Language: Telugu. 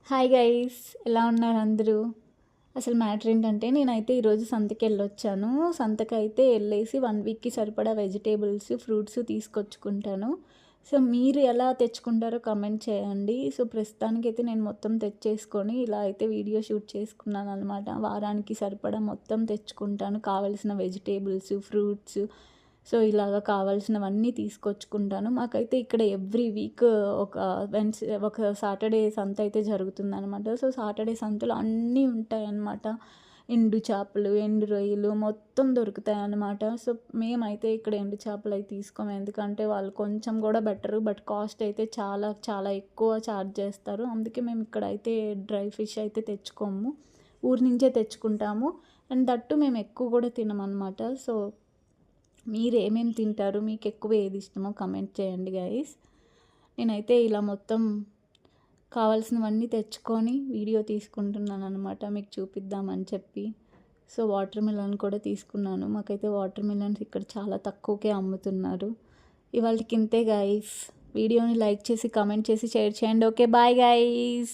హాయ్ గైస్, ఎలా ఉన్నారు అందరూ? అసలు మ్యాటర్ ఏంటంటే నేనైతే ఈరోజు సంతకి వెళ్ళొచ్చాను. సంతకైతే వెళ్ళేసి 1 వీక్కి సరిపడా వెజిటేబుల్స్, ఫ్రూట్స్ తీసుకొచ్చుకుంటాను. సో మీరు ఎలా తెచ్చుకుంటారో కమెంట్ చేయండి. సో ప్రస్తుతానికైతే నేను మొత్తం తెచ్చేసుకొని ఇలా అయితే వీడియో షూట్ చేసుకున్నాను అనమాట. వారానికి సరిపడా మొత్తం తెచ్చుకుంటాను, కావలసిన వెజిటేబుల్స్, ఫ్రూట్స్. సో ఇలాగ కావాల్సినవన్నీ తీసుకొచ్చుకుంటాను. మాకైతే ఇక్కడ ఎవ్రీ వీక్ ఒక ఒక సాటర్డే సంత అయితే జరుగుతుందనమాట. సో సాటర్డే సంతలో అన్నీ ఉంటాయన్నమాట. ఎండు చేపలు, ఎండు రొయ్యలు మొత్తం దొరుకుతాయన్నమాట. సో మేమైతే ఇక్కడ ఎండు చేపలు అయితే తీసుకోము, ఎందుకంటే వాళ్ళు కొంచెం కూడా బెటరు, బట్ కాస్ట్ అయితే చాలా చాలా ఎక్కువ ఛార్జ్ చేస్తారు. అందుకే మేము ఇక్కడ అయితే డ్రై ఫిష్ అయితే తెచ్చుకోము, ఊరి నుంచే తెచ్చుకుంటాము. అండ్ దట్టు మేము ఎక్కువ కూడా తినమన్నమాట. సో మీరు ఏమేమి తింటారు, మీకు ఎక్కువ ఏది ఇష్టమో కమెంట్ చేయండి గైస్. నేనైతే ఇలా మొత్తం కావాల్సినవన్నీ తెచ్చుకొని వీడియో తీసుకుంటున్నాను అనమాట, మీకు చూపిద్దామని చెప్పి. సో వాటర్ మిలన్ కూడా తీసుకున్నాను. మాకైతే వాటర్ మిలన్స్ ఇక్కడ చాలా తక్కువకే అమ్ముతున్నారు. ఇవాళకి ఇంతే గైస్. వీడియోని లైక్ చేసి, కమెంట్ చేసి, షేర్ చేయండి. Okay, bye guys.